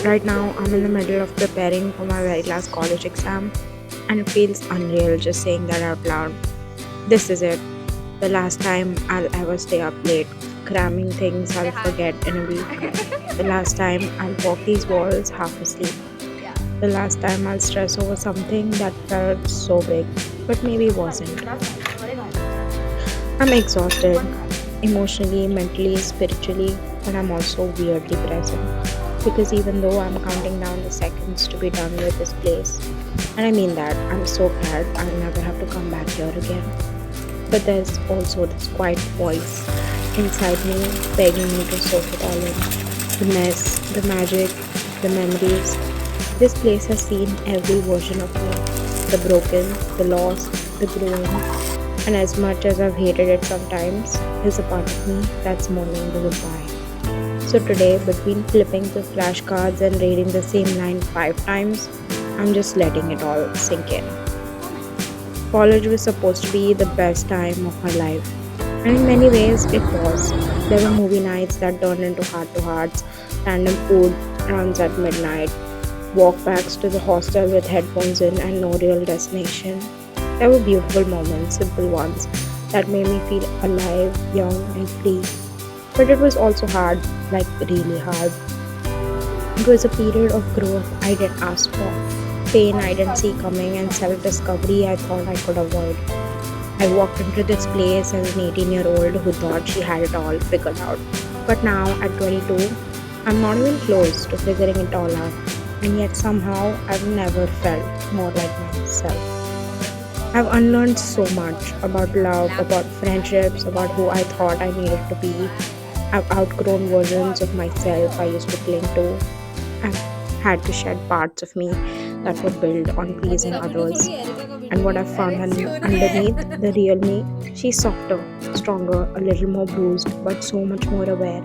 Right now, I'm in the middle of preparing for my very last college exam, and it feels unreal just saying that out loud. This is it, the last time I'll ever stay up late, cramming things I'll forget in a week. The last time I'll walk these walls half asleep. The last time I'll stress over something that felt so big, but maybe wasn't. I'm exhausted, emotionally, mentally, spiritually, but I'm also weirdly present. Because even though I'm counting down the seconds to be done with this place, and I mean that, I'm so glad I'll never have to come back here again. But there's also this quiet voice inside me begging me to soak it all in. The mess, the magic, the memories. This place has seen every version of me, the broken, the lost, the growing, and as much as I've hated it sometimes, there's a part of me that's mourning the goodbye. So today, between flipping through flashcards and reading the same line 5 times, I'm just letting it all sink in. College was supposed to be the best time of my life, and in many ways, it was. There were movie nights that turned into heart to hearts, random food runs at midnight, walkbacks to the hostel with headphones in and no real destination. There were beautiful moments, simple ones, that made me feel alive, young, and free. But it was also hard, like really hard. It was a period of growth I didn't ask for, pain I didn't see coming, and self discovery I thought I could avoid. I walked into this place as an 18-year-old who thought she had it all figured out. But now, at 22, I'm not even close to figuring it all out, and yet somehow I've never felt more like myself. I've unlearned so much about love, about friendships, about who I thought I needed to be. I've outgrown versions of myself I used to cling to. I've had to shed parts of me that were built on pleasing others. And what I've found underneath the real me, she's softer, stronger, a little more bruised, but so much more aware.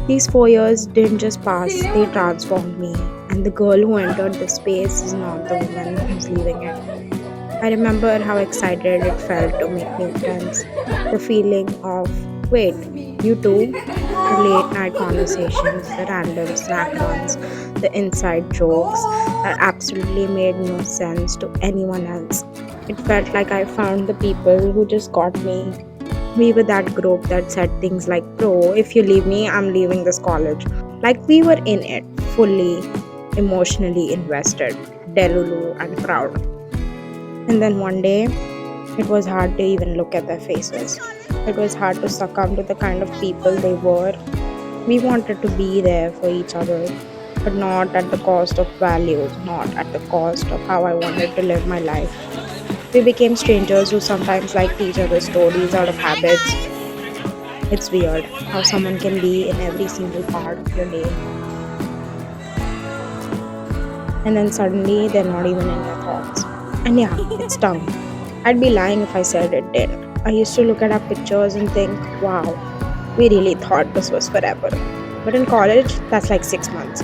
These 4 years didn't just pass, they transformed me. And the girl who entered the space is not the woman who's leaving it. I remember how excited it felt to make new friends. The feeling of, wait, you too? The late night conversations, the random snack runs, the inside jokes that absolutely made no sense to anyone else. It felt like I found the people who just got me. We were that group that said things like, bro, if you leave me, I'm leaving this college. Like we were in it, fully emotionally invested, delulu and proud. And then one day, it was hard to even look at their faces. It was hard to succumb to the kind of people they were. We wanted to be there for each other, but not at the cost of values, not at the cost of how I wanted to live my life. We became strangers who sometimes liked each other's stories out of habits. It's weird how someone can be in every single part of your day, and then suddenly they're not even in your thoughts. And yeah, it stung. I'd be lying if I said it didn't. I used to look at our pictures and think, wow, we really thought this was forever. But in college, that's like 6 months.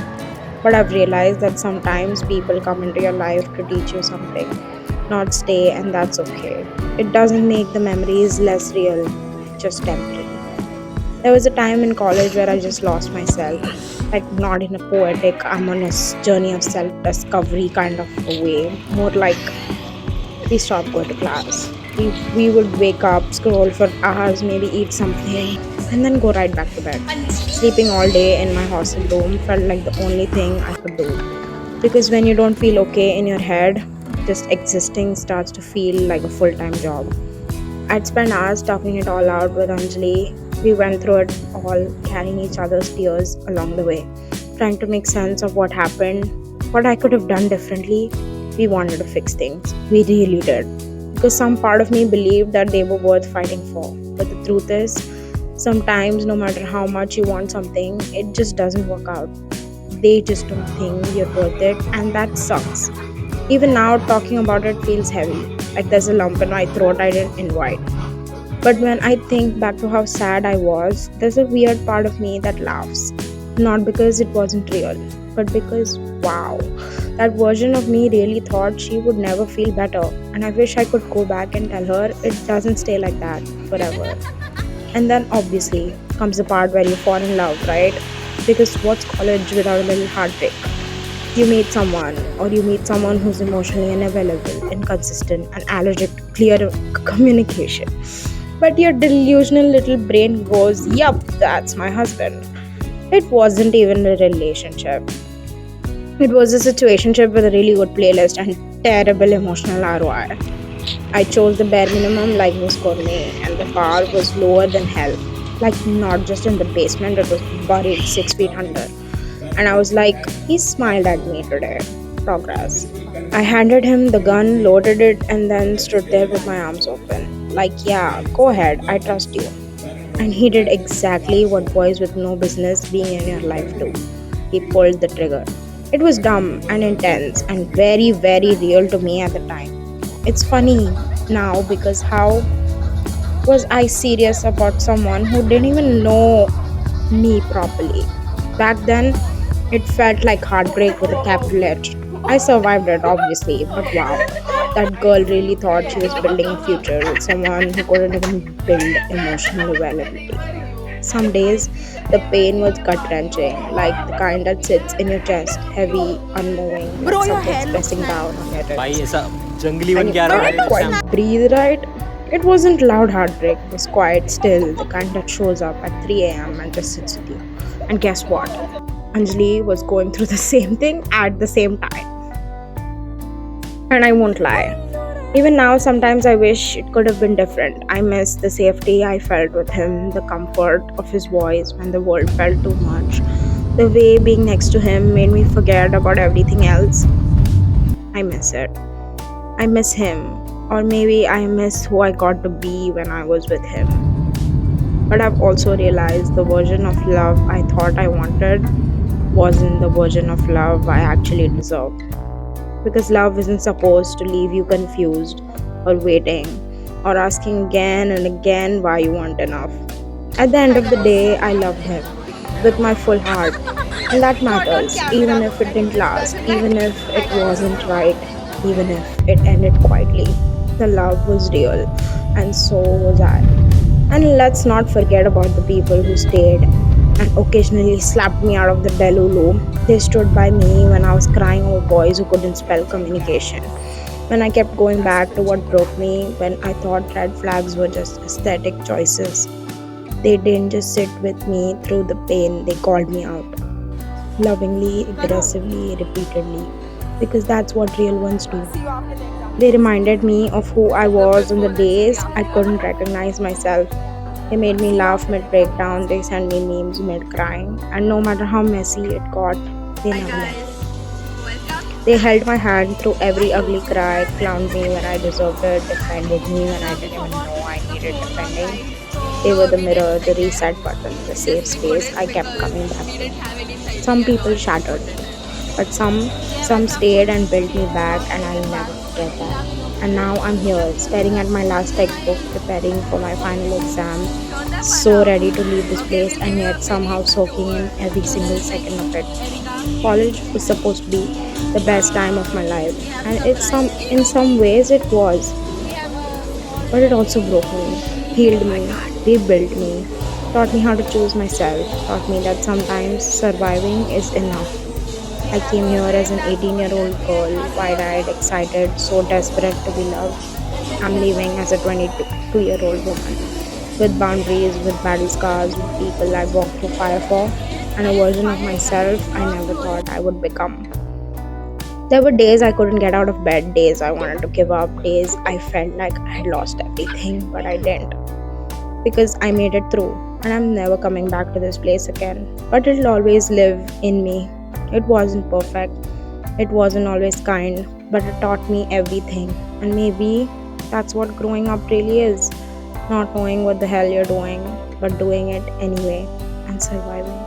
But I've realized that sometimes people come into your life to teach you something, not stay, and that's okay. It doesn't make the memories less real, just temporary. There was a time in college where I just lost myself, like not in a poetic, I'm on a journey of self discovery kind of a way, more like we stopped going to class. We would wake up, scroll for hours, maybe eat something, and then go right back to bed. Sleeping all day in my hostel room felt like the only thing I could do. Because when you don't feel okay in your head, just existing starts to feel like a full time job. I'd spend hours talking it all out with Anjali. We went through it all, carrying each other's tears along the way, trying to make sense of what happened, what I could have done differently. We wanted to fix things. We really did. Because some part of me believed that they were worth fighting for. But the truth is, sometimes no matter how much you want something, it just doesn't work out. They just don't think you're worth it, and that sucks. Even now, talking about it feels heavy, like there's a lump in my throat I didn't invite. But when I think back to how sad I was, there's a weird part of me that laughs. Not because it wasn't real, but because, wow, that version of me really thought she would never feel better. And I wish I could go back and tell her it doesn't stay like that forever. And then obviously comes the part where you fall in love, right? Because what's college without a little heartbreak? You meet someone, or you meet someone who's emotionally unavailable, inconsistent, and allergic to clear communication. But your delusional little brain goes, yup, that's my husband. It wasn't even a relationship. It was a situationship with a really good playlist and terrible emotional ROI. I chose the bare minimum like Miss Gourmet, and the bar was lower than hell. Like, not just in the basement, it was buried 6 feet under. And I was like, he smiled at me today. Progress. I handed him the gun, loaded it, and then stood there with my arms open. Like, yeah, go ahead, I trust you. And he did exactly what boys with no business being in your life do. He pulled the trigger. It was dumb and intense and very, very real to me at the time. It's funny now because how was I serious about someone who didn't even know me properly? Back then, it felt like heartbreak with a capital H. I survived it, obviously, but wow, that girl really thought she was building a future with someone who couldn't even build emotional availability. Some days, the pain was gut wrenching, like the kind that sits in your chest, heavy, unmoving, like Bro, your something's hair looks pressing nice. down on your भाई ribs. ऐसा जंगली And बन you के आ रहा can't है quite breathe right. It wasn't loud heartbreak, it was quiet, still, the kind that shows up at 3 a.m. and just sits with you. And guess what? Anjali was going through the same thing at the same time. And I won't lie. Even now, sometimes I wish it could have been different. I miss the safety I felt with him, the comfort of his voice when the world felt too much, the way being next to him made me forget about everything else. I miss it. I miss him, or maybe I miss who I got to be when I was with him. But I've also realized the version of love I thought I wanted wasn't the version of love I actually deserved. Because love isn't supposed to leave you confused or waiting or asking again and again why you weren't enough. At the end of the day, I loved him with my full heart, and that matters, even if it didn't last, even if it wasn't right, even if it ended quietly. The love was real, and so was I. And let's not forget about the people who stayed and occasionally slapped me out of the Delulu. They stood by me when I was crying over boys who couldn't spell communication. When I kept going back to what broke me, when I thought red flags were just aesthetic choices. They didn't just sit with me through the pain, they called me out. Lovingly, aggressively, repeatedly. Because that's what real ones do. See you after the exam. They reminded me of who I was on the days I couldn't recognize myself. They made me laugh mid breakdown, they sent me memes mid crying, and no matter how messy it got, they never left. They held my hand through every ugly cry, clowned me when I deserved it, defended me when I didn't even know I needed defending. They were the mirror, the reset button, the safe space I kept coming back to. Some people shattered me, but some stayed and built me back, and I'll never forget that. And now I'm here, staring at my last textbook, preparing for my final exam, so ready to leave this place, and yet somehow soaking in every single second of it. College was supposed to be the best time of my life, and in some ways it was, but it also broke me, healed me, rebuilt me, taught me how to choose myself, taught me that sometimes surviving is enough. I came here as an 18-year-old girl, wide-eyed, excited, so desperate to be loved. I'm leaving as a 22-year-old woman, with boundaries, with battle scars, with people I walked through fire for, and a version of myself I never thought I would become. There were days I couldn't get out of bed, days I wanted to give up, days I felt like I had lost everything, but I didn't. Because I made it through, and I'm never coming back to this place again. But it'll always live in me. It wasn't perfect, it wasn't always kind, but it taught me everything. And maybe that's what growing up really is, not knowing what the hell you're doing, but doing it anyway and surviving.